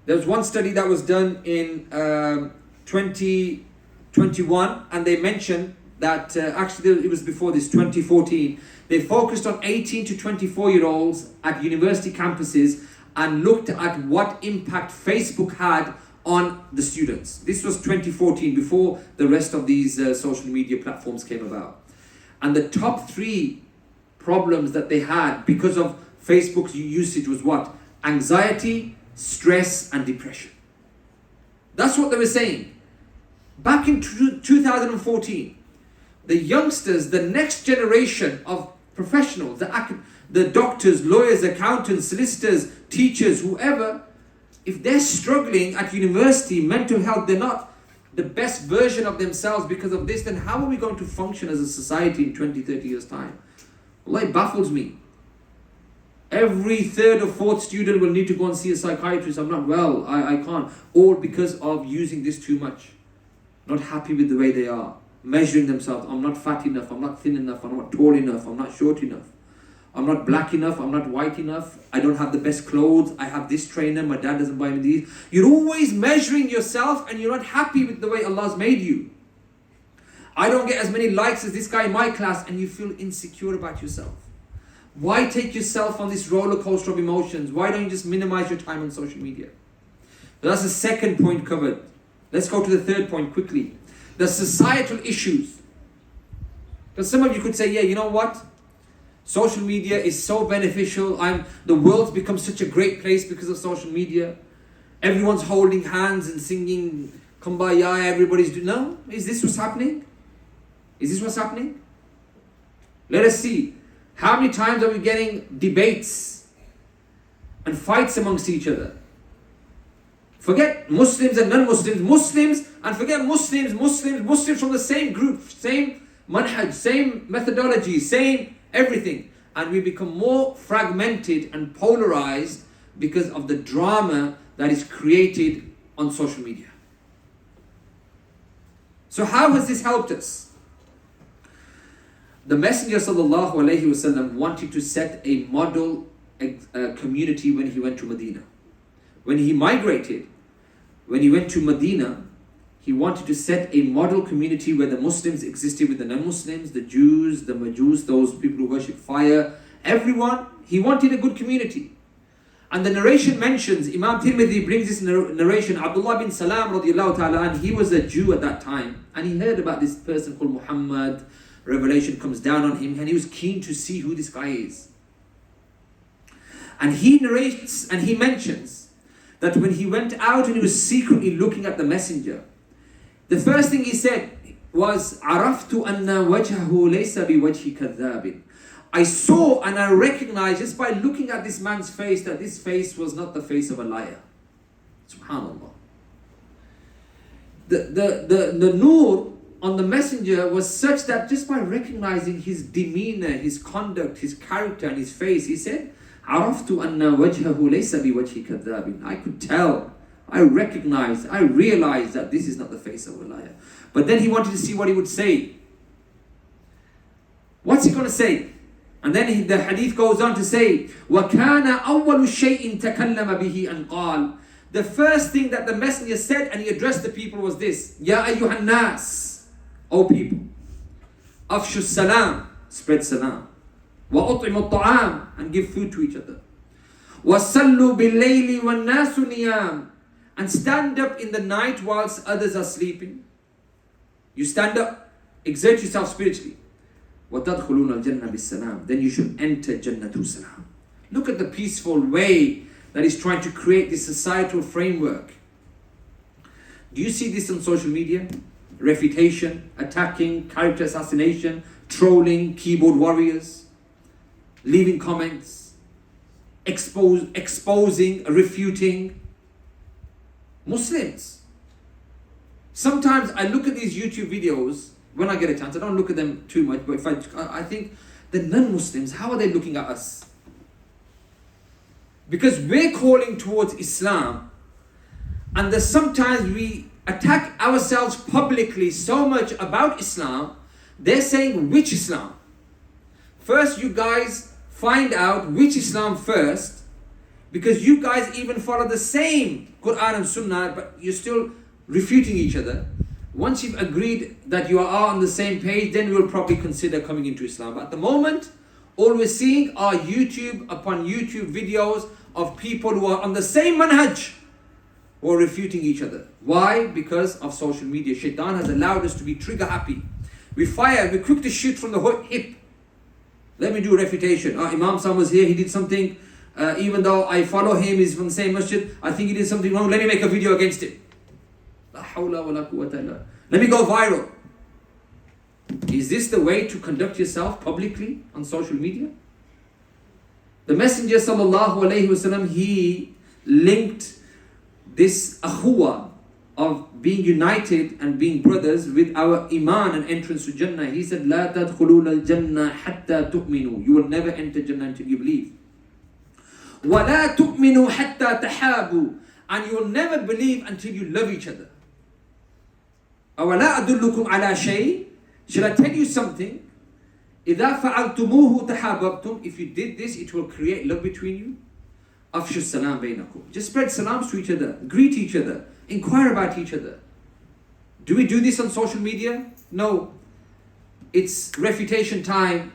There was one study that was done in 2021, and they mentioned that actually it was before this, 2014. They focused on 18 to 24-year-olds at university campuses and looked at what impact Facebook had on the students. This was 2014, before the rest of these social media platforms came about. And the top 3 problems that they had because of Facebook's usage was what? Anxiety, stress, and depression. That's what they were saying. Back in 2014, the youngsters, the next generation of professionals, the doctors, lawyers, accountants, solicitors, teachers, whoever, if they're struggling at university, mental health, they're not the best version of themselves because of this, then how are we going to function as a society in 20, 30 years' time? Allah, it baffles me. Every third or fourth student will need to go and see a psychiatrist. I'm not well, I can't. All because of using this too much. Not happy with the way they are. Measuring themselves. I'm not fat enough, I'm not thin enough, I'm not tall enough, I'm not short enough. I'm not black enough, I'm not white enough, I don't have the best clothes, I have this trainer, my dad doesn't buy me these. You're always measuring yourself and you're not happy with the way Allah's made you. I don't get as many likes as this guy in my class, and you feel insecure about yourself. Why take yourself on this roller coaster of emotions? Why don't you just minimize your time on social media? So that's the second point covered. Let's go to the third point quickly. The societal issues. Because some of you could say, yeah, you know what? Social media is so beneficial. The world's become such a great place because of social media. Everyone's holding hands and singing Kumbaya, everybody's doing. No? Is this what's happening? Is this what's happening? Let us see. How many times are we getting debates and fights amongst each other? Forget Muslims and non-Muslims, Muslims and forget Muslims from the same group, same manhaj, same methodology, same everything. And we become more fragmented and polarized because of the drama that is created on social media. So how has this helped us? The Messenger sallallahu alaihi wasallam wanted to set a model community when he went to Medina. When he migrated, when he went to Medina, he wanted to set a model community where the Muslims existed with the non-Muslims, the Jews, the Majus, those people who worship fire, everyone. He wanted a good community. And the narration mentions, Imam Tirmidhi brings this narration, Abdullah bin Salam radiallahu ta'ala, and he was a Jew at that time. And he heard about this person called Muhammad. Revelation comes down on him, and he was keen to see who this guy is. And he narrates, and he mentions, that when he went out and he was secretly looking at the messenger, the first thing he said was, عَرَفْتُ أَنَّ وَجْهَهُ لَيْسَ بِوَجْهِ كَذَّابٍ. I saw and I recognized just by looking at this man's face that this face was not the face of a liar. Subhanallah. The nur on the messenger was such that just by recognizing his demeanor, his conduct, his character and his face, he said, عرفت أن وجهه ليس بوجه كذاب. I could tell, I recognized, I realized that this is not the face of a liar. But then he wanted to see what he would say. What's he going to say? And then the hadith goes on to say, وَكَانَ أَوَّلُ شَيْءٍ تَكَلَّمَ بِهِ أَنْ قَالَ. The first thing that the messenger said and he addressed the people was this: Ya ayyuhan nas, O people, afshu salam, spread salam, wa ut'imu ta'am, and give food to each other, wa sallu bil layli wan nasu niyam, and stand up in the night whilst others are sleeping. You stand up, exert yourself spiritually. Wa tadkhuluna al jannah bis salam, then you should enter Jannah through salam. Look at the peaceful way that is trying to create this societal framework. Do you see this on social media? Refutation, attacking, character assassination, trolling, keyboard warriors, leaving comments, exposing, refuting Muslims. Sometimes I look at these YouTube videos when I get a chance. I don't look at them too much, but if I think the non-Muslims, how are they looking at us? Because we're calling towards Islam, and that sometimes we attack ourselves publicly so much about Islam. They're saying, which Islam? First, you guys find out which Islam first, because you guys even follow the same Quran and Sunnah, but you're still refuting each other. Once you've agreed that you are on the same page, then we'll probably consider coming into Islam. But at the moment, all we're seeing are YouTube upon YouTube videos of people who are on the same manhaj, who are refuting each other. Why? Because of social media. Shaitan has allowed us to be trigger happy. We fire, we're quick to shoot from the hip. Let me do a refutation. Imam Sam was here, he did something, even though I follow him, he's from the same masjid, I think he did something wrong, let me make a video against him. La hawla wa la quwwata illa. Let me go viral. Is this the way to conduct yourself publicly on social media? The Messenger sallallahu alaihi wasallam, he linked this akhuwa of being united and being brothers with our iman and entrance to Jannah. He said, لا تدخلون الجنة حتى تؤمنوا. You will never enter Jannah until you believe. ولا تؤمنوا حتى تحابوا. And you will never believe until you love each other. أولا أدلكم على شيء. Should I tell you something? إذا فعلتموه تحاببتم. If you did this, it will create love between you. أفشوا السلام بينكم. Just spread salams to each other, greet each other, inquire about each other. Do we do this on social media? No. It's refutation time.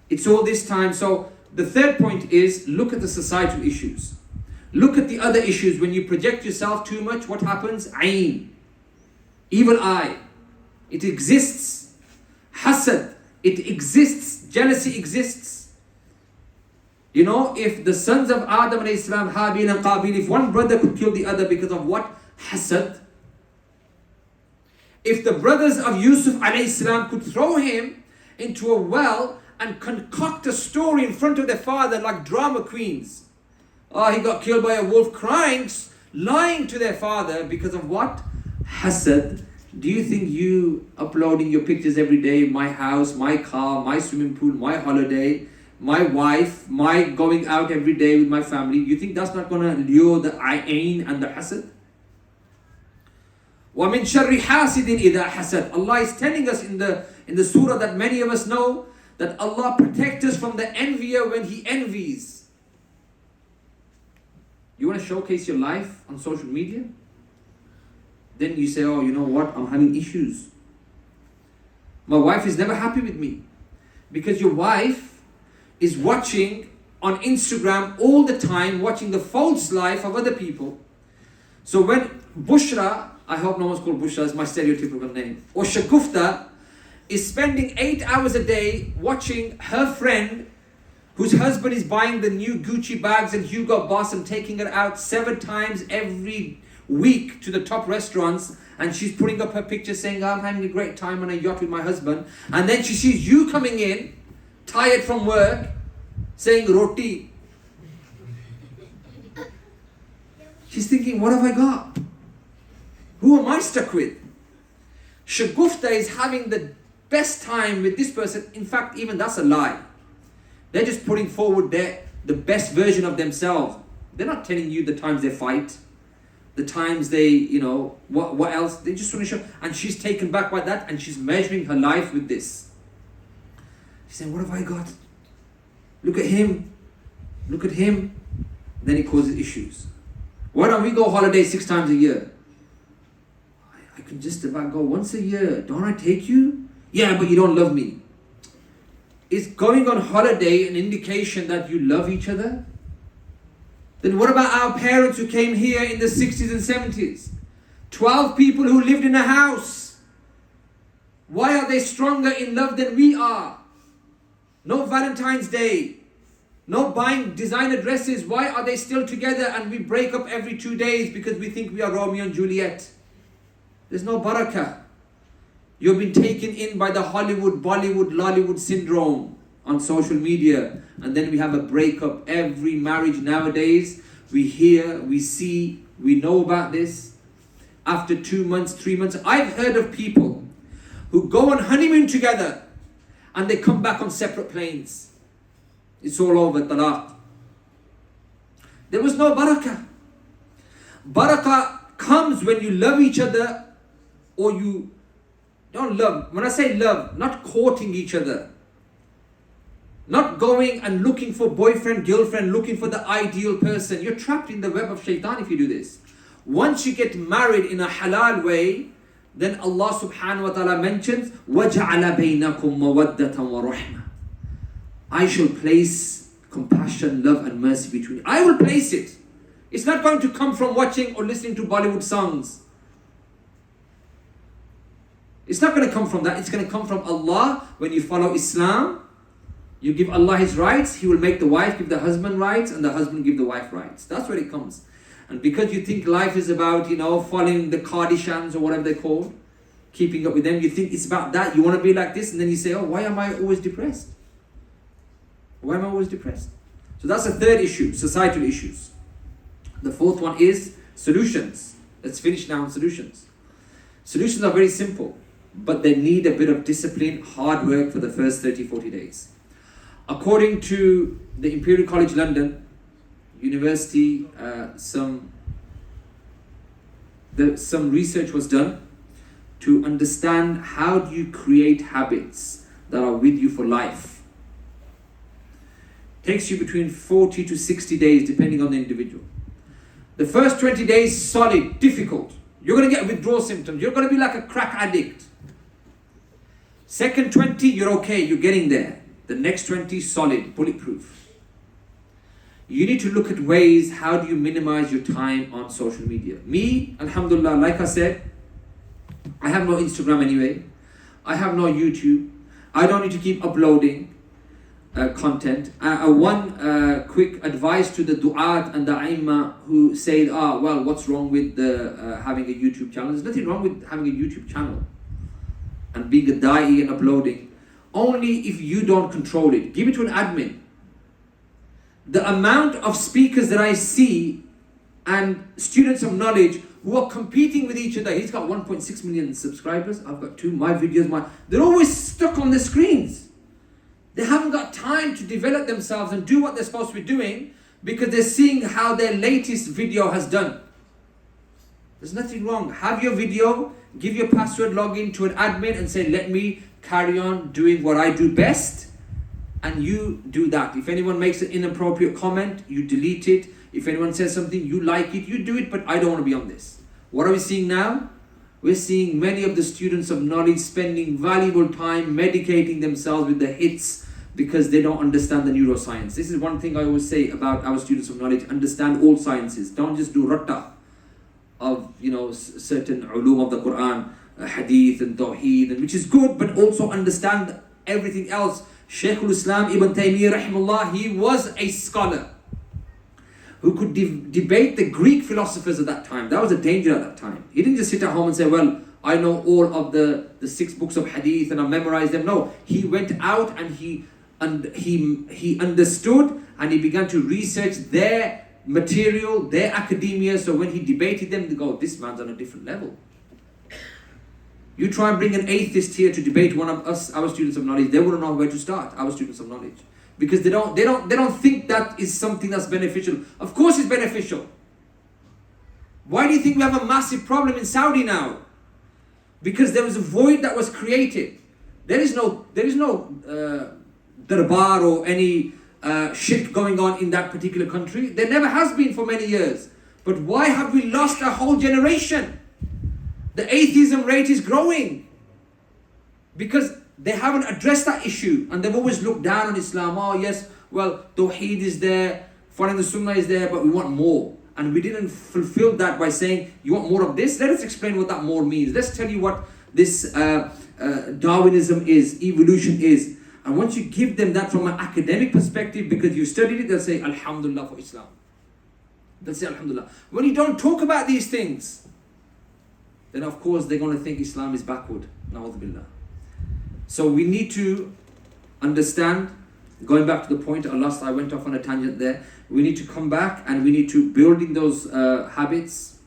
It's all this time. So the third point is, look at the societal issues. Look at the other issues. When you project yourself too much, what happens? Ayn. Evil eye. It exists. Hasad. It exists. Jealousy exists. You know, if the sons of Adam alayhi salam, Habil and Qabil, if one brother could kill the other because of what? Hasad. If the brothers of Yusuf alayhi salam could throw him into a well and concoct a story in front of their father like drama queens. Oh, he got killed by a wolf, crying, lying to their father because of what? Hasad. Do you think you uploading your pictures every day, my house, my car, my swimming pool, my holiday, my wife, my going out every day with my family, you think that's not going to lure the ayn and the hasad? وَمِن شَرِّ حَاسِدٍ إِذَا حَسَدٍ. Allah is telling us in the surah that many of us know, that Allah protects us from the envier when he envies. You want to showcase your life on social media? Then you say, oh, you know what? I'm having issues. My wife is never happy with me. Because your wife is watching on Instagram all the time, watching the false life of other people. So when Bushra, I hope no one's called Bushra, it's my stereotypical name, or Shagufta is spending 8 hours a day watching her friend whose husband is buying the new Gucci bags and Hugo Boss and taking her out 7 times every week to the top restaurants, and she's putting up her picture saying, I'm having a great time on a yacht with my husband, and then she sees you coming in tired from work saying roti. She's thinking, what have I got? Who am I stuck with? Shagufta is having the best time with this person. In fact, even that's a lie. They're just putting forward the best version of themselves. They're not telling you the times they fight, the times they, what else. They just want to show. And she's taken back by that, and she's measuring her life with this. She's saying, what have I got? Look at him. Look at him. Then it causes issues. Why don't we go holiday 6 times a year? I can just about go once a year. Don't I take you? Yeah, but you don't love me. Is going on holiday an indication that you love each other? Then what about our parents who came here in the 60s and 70s? 12 people who lived in a house. Why are they stronger in love than we are? No Valentine's Day. No buying designer dresses. Why are they still together and we break up every 2 days because we think we are Romeo and Juliet? There's no barakah. You've been taken in by the Hollywood, Bollywood, Lollywood syndrome on social media. And then we have a breakup. Every marriage nowadays, we hear, we see, we know about this. After 2 months, 3 months, I've heard of people who go on honeymoon together and they come back on separate planes. It's all over, talaq. There was no barakah. Barakah comes when you love each other, or you don't love. When I say love, not courting each other. Not going and looking for boyfriend, girlfriend, looking for the ideal person. You're trapped in the web of shaitan if you do this. Once you get married in a halal way, then Allah subhanahu wa ta'ala mentions, وَجَعَلَ بَيْنَكُمْ مَوَدَّةً وَرَحْمَةً. I shall place compassion, love and mercy between you. I will place it. It's not going to come from watching or listening to Bollywood songs. It's not going to come from that. It's going to come from Allah. When you follow Islam, you give Allah His rights. He will make the wife give the husband rights, and the husband give the wife rights. That's where it comes. And because you think life is about, following the Kardashians or whatever they're called, keeping up with them, you think it's about that. You want to be like this, and then you say, oh, why am I always depressed? Why am I always depressed? So that's the third issue, societal issues. The fourth one is solutions. Let's finish now on solutions. Solutions are very simple, but they need a bit of discipline, hard work for the first 30, 40 days. According to the Imperial College London University, some research was done to understand how do you create habits that are with you for life. Takes you between 40 to 60 days depending on the individual. The first 20 days, solid, difficult. You're going to get withdrawal symptoms. You're going to be like a crack addict. Second 20, you're okay, you're getting there. The next 20, solid, bulletproof. You need to look at ways, how do you minimize your time on social media? Me, alhamdulillah, like I said, I have no Instagram anyway. I have no YouTube. I don't need to keep uploading content. One quick advice to the du'at and the aimma who say, well, what's wrong with having a YouTube channel? There's nothing wrong with having a YouTube channel and being a da'i and uploading. Only if you don't control it. Give it to an admin. The amount of speakers that I see and students of knowledge who are competing with each other. He's got 1.6 million subscribers. I've got 2. My videos, they're always stuck on the screens. They haven't got time to develop themselves and do what they're supposed to be doing because they're seeing how their latest video has done. There's nothing wrong. Have your video, give your password login to an admin and say, let me carry on doing what I do best. And you do that. If anyone makes an inappropriate comment, you delete it. If anyone says something, you like it, you do it, but I don't want to be on this. What are we seeing now? We're seeing many of the students of knowledge spending valuable time medicating themselves with the hits because they don't understand the neuroscience. This is one thing I always say about our students of knowledge. Understand all sciences. Don't just do ratta of certain ulum of the Quran, hadith and tawheed, which is good, but also understand everything else. Shaykh al-Islam Ibn Taymiyyah rahimahullah, he was a scholar who could debate the Greek philosophers at that time. That was a danger at that time. He didn't just sit at home and say, well, I know all of the 6 books of hadith and I memorized them. No, he went out and he understood and he began to research their material, their academia. So when he debated them, they go, this man's on a different level. You try and bring an atheist here to debate one of us, our students of knowledge, they wouldn't know where to start, our students of knowledge. Because they don't think that is something that's beneficial. Of course it's beneficial. Why do you think we have a massive problem in Saudi now? Because there was a void that was created. There is no darbar or any shirk going on in that particular country. There never has been for many years. But why have we lost a whole generation? The atheism rate is growing because they haven't addressed that issue, and they've always looked down on Islam. Oh yes, well, Tawheed is there, following the Sunnah is there, but we want more. And we didn't fulfill that by saying, you want more of this? Let us explain what that more means. Let's tell you what this Darwinism is, evolution is. And once you give them that from an academic perspective, because you studied it, they'll say, Alhamdulillah for Islam. They'll say, Alhamdulillah. When you don't talk about these things, then of course they're going to think Islam is backward. Na'udhu billah. So we need to understand, going back to the point, I went off on a tangent there. We need to come back and we need to build in those habits.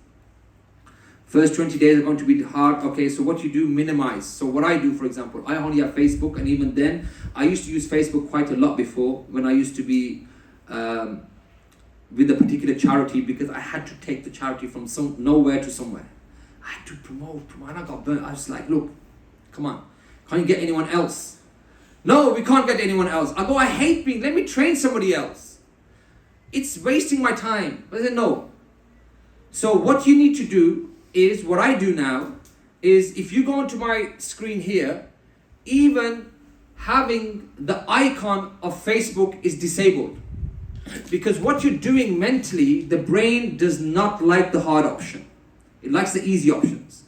First 20 days are going to be hard. Okay, so what you do, minimize. So what I do, for example, I only have Facebook, and even then, I used to use Facebook quite a lot before when I used to be with a particular charity, because I had to take the charity from nowhere to somewhere. I had to promote, and I got burnt. I was like, look, come on, can't you get anyone else? No, we can't get anyone else. I go, I hate being, let me train somebody else. It's wasting my time. But I said, no. So what you need to do is, what I do now, is if you go onto my screen here, even having the icon of Facebook is disabled. Because what you're doing mentally, the brain does not like the hard option. It likes the easy options.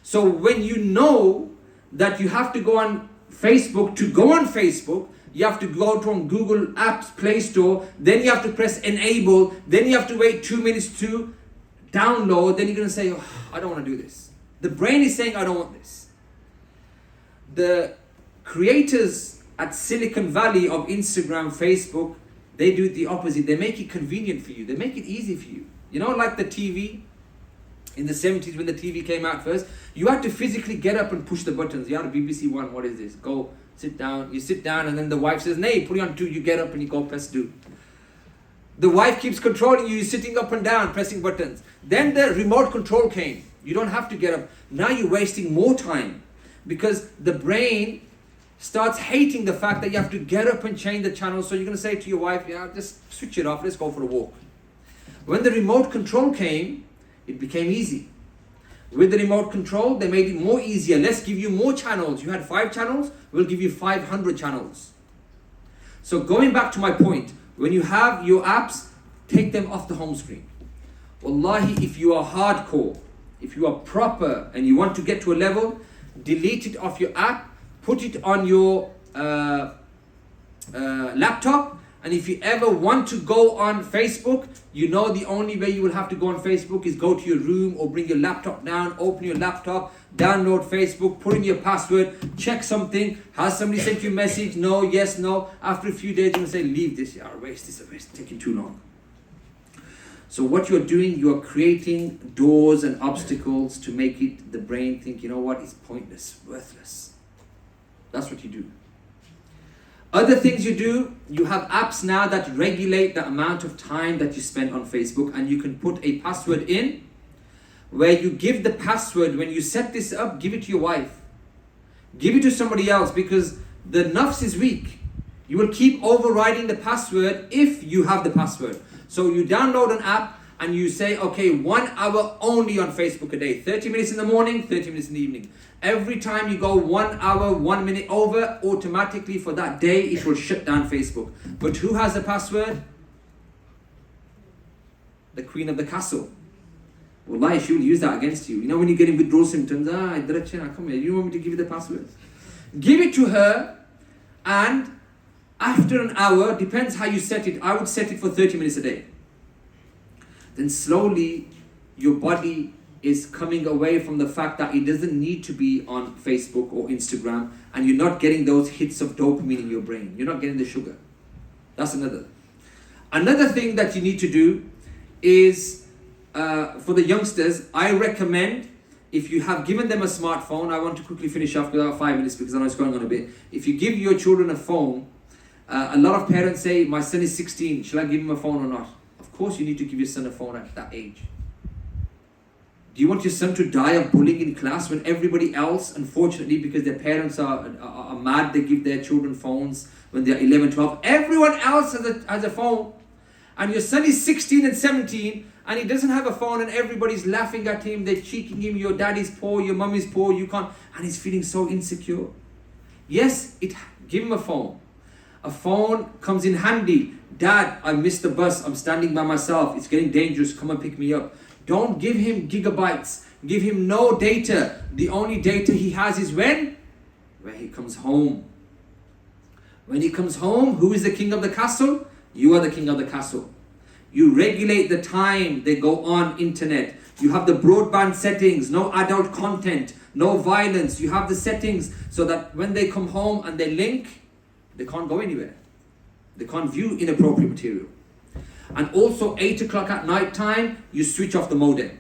So when you know that you have to go on Facebook, to go on Facebook, you have to go to Google Apps Play Store, then you have to press enable, then you have to wait 2 minutes to download, then you're going to say, oh, I don't want to do this. The brain is saying, I don't want this. The creators at Silicon Valley of Instagram, Facebook, they do the opposite. They make it convenient for you. They make it easy for you. You know, like the TV, in the 70s when the TV came out first, you had to physically get up and push the buttons. You had a BBC One, what is this? Go, sit down. You sit down and then the wife says, nay, put it on 2. You get up and you go press do. The wife keeps controlling you, sitting up and down, pressing buttons. Then the remote control came. You don't have to get up. Now you're wasting more time because the brain starts hating the fact that you have to get up and change the channel. So you're going to say to your wife, yeah, just switch it off. Let's go for a walk. When the remote control came, it became easy. With the remote control, they made it more easier. Let's give you more channels. You had 5 channels, we'll give you 500 channels. So going back to my point, when you have your apps, take them off the home screen. Wallahi, if you are hardcore, if you are proper and you want to get to a level, delete it off your app, put it on your laptop, and if you ever want to go on Facebook, you know the only way you will have to go on Facebook is go to your room or bring your laptop down, open your laptop, download Facebook, put in your password, check something. Has somebody sent you a message? No, yes, no. After a few days, you will say, leave this, yeah, waste this, it's taking too long. So what you're doing, you're creating doors and obstacles to make it, the brain think, you know what, it's pointless, worthless. That's what you do. Other things you do, you have apps now that regulate the amount of time that you spend on Facebook, and you can put a password in where you give the password. When you set this up, give it to your wife. Give it to somebody else, because the nafs is weak. You will keep overriding the password if you have the password. So you download an app and you say, okay, 1 hour only on Facebook a day. 30 minutes in the morning, 30 minutes in the evening. Every time you go 1 hour, 1 minute over, automatically for that day, it will shut down Facebook. But who has the password? The queen of the castle. Wallahi, she will use that against you. You know when you're getting withdrawal symptoms, come here, you want me to give you the password? Give it to her, and after an hour, depends how you set it. I would set it for 30 minutes a day. Then slowly, your body is coming away from the fact that it doesn't need to be on Facebook or Instagram, and you're not getting those hits of dopamine in your brain. You're not getting the sugar. That's another. Another thing that you need to do is, for the youngsters, I recommend if you have given them a smartphone, I want to quickly finish off without 5 minutes because I know it's going on a bit. If you give your children a phone, a lot of parents say, my son is 16, shall I give him a phone or not? Of course you need to give your son a phone at that age. Do you want your son to die of bullying in class when everybody else, unfortunately, because their parents are mad, they give their children phones when they're 11, 12. Everyone else has a phone. And your son is 16 and 17 and he doesn't have a phone and everybody's laughing at him, they're cheeking him, your dad is poor, your mum is poor, you can't, and he's feeling so insecure. Yes, give him a phone. A phone comes in handy. Dad, I missed the bus, I'm standing by myself, it's getting dangerous, come and pick me up. Don't give him gigabytes, give him no data. The only data he has is when he comes home. When he comes home, who is the king of the castle? You are the king of the castle. You regulate the time they go on internet. You have the broadband settings, no adult content, no violence. You have the settings so that when they come home and they link, they can't go anywhere. They can't view inappropriate material. And also 8 o'clock at night time, you switch off the modem.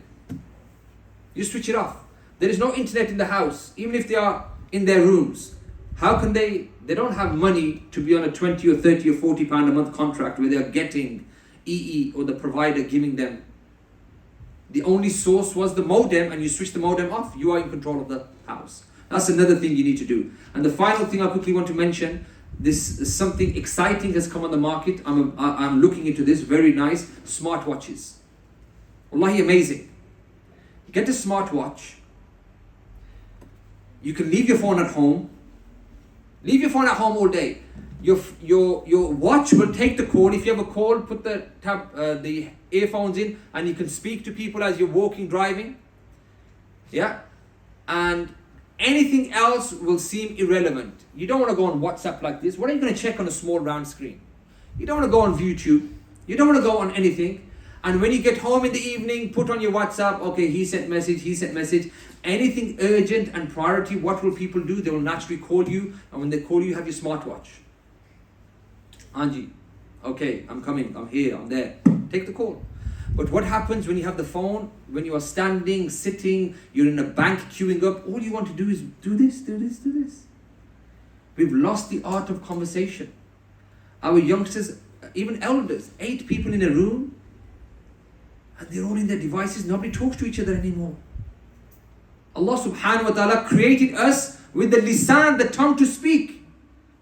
You switch it off. There is no internet in the house, even if they are in their rooms. How can they don't have money to be on a 20 or 30 or 40 pound a month contract where they are getting EE or the provider giving them. The only source was the modem and you switch the modem off. You are in control of the house. That's another thing you need to do. And the final thing I quickly want to mention, this is something exciting has come on the market. I'm looking into this, very nice, smartwatches. Wallahi, amazing. Get a smartwatch. You can leave your phone at home. Leave your phone at home all day. Your watch will take the call. If you have a call, put the earphones in and you can speak to people as you're walking, driving. Yeah? And anything else will seem irrelevant. You don't want to go on WhatsApp like this. What are you going to check on a small round screen? You don't want to go on YouTube. You don't want to go on anything. And when you get home in the evening, put on your WhatsApp, okay, he sent message. Anything urgent and priority, what will people do? They will naturally call you. And when they call you, have your smartwatch. Anji, okay, I'm coming, I'm here, I'm there. Take the call. But what happens when you have the phone, when you are standing, sitting, you're in a bank queuing up, all you want to do is do this. We've lost the art of conversation. Our youngsters, even elders, 8 people in a room, and they're all in their devices, nobody talks to each other anymore. Allah subhanahu wa ta'ala created us with the lisan, the tongue to speak.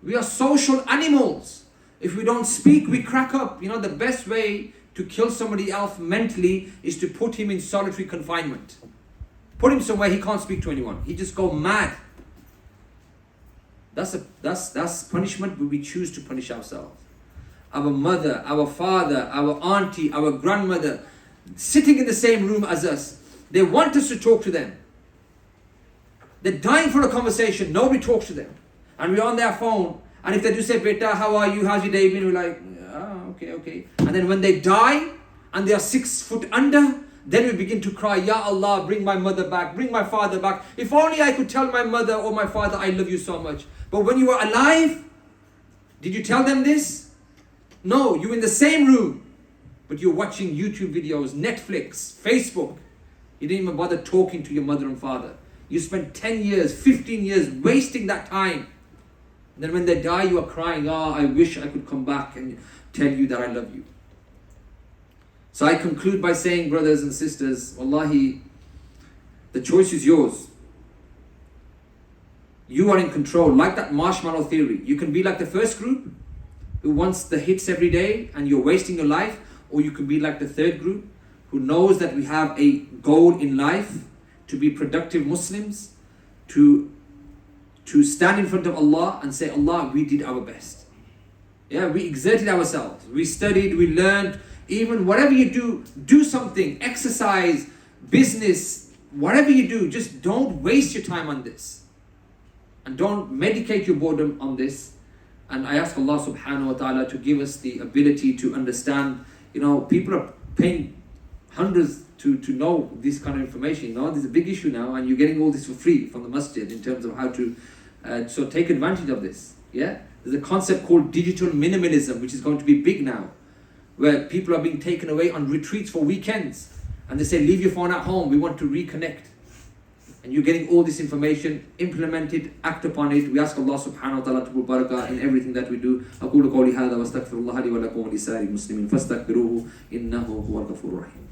We are social animals. If we don't speak, we crack up. You know, the best way to kill somebody else mentally is to put him in solitary confinement. Put him somewhere he can't speak to anyone. He just go mad. That's punishment, but we choose to punish ourselves. Our mother, our father, our auntie, our grandmother, sitting in the same room as us. They want us to talk to them. They're dying for a conversation. Nobody talks to them. And we're on their phone. And if they do say, Beta, how are you? How's your day been? We're like, okay. And then when they die and they are 6 foot under, then we begin to cry, Ya Allah, bring my mother back, bring my father back. If only I could tell my mother or my father, I love you so much. But when you were alive, did you tell them this? No, you're in the same room, but you're watching YouTube videos, Netflix, Facebook. You didn't even bother talking to your mother and father. You spent 10 years, 15 years wasting that time. And then when they die, you are crying, I wish I could come back and tell you that I love you. So I conclude by saying, brothers and sisters, wallahi, the choice is yours. You are in control, like that marshmallow theory. You can be like the first group, who wants the hits every day and you're wasting your life, or you can be like the third group, who knows that we have a goal in life to be productive Muslims, to stand in front of Allah and say, Allah, we did our best. Yeah, we exerted ourselves. We studied, we learned. Even whatever you do something, exercise, business, whatever you do, just don't waste your time on this. And don't medicate your boredom on this. And I ask Allah subhanahu wa ta'ala to give us the ability to understand. You know, people are paying hundreds to know this kind of information. You know, there's a big issue now, and you're getting all this for free from the masjid in terms of how to so take advantage of this. Yeah, there's a concept called digital minimalism, which is going to be big now, where people are being taken away on retreats for weekends, and they say, leave your phone at home, we want to reconnect. and you're getting all this information, implement it, act upon it. We ask Allah subhanahu wa ta'ala to put barakah in everything that we do. أقول قولي هذا واستغفر الله لي ولكم ولسائر المسلمين فاستغفروه إنه هو الغفور الرحيم.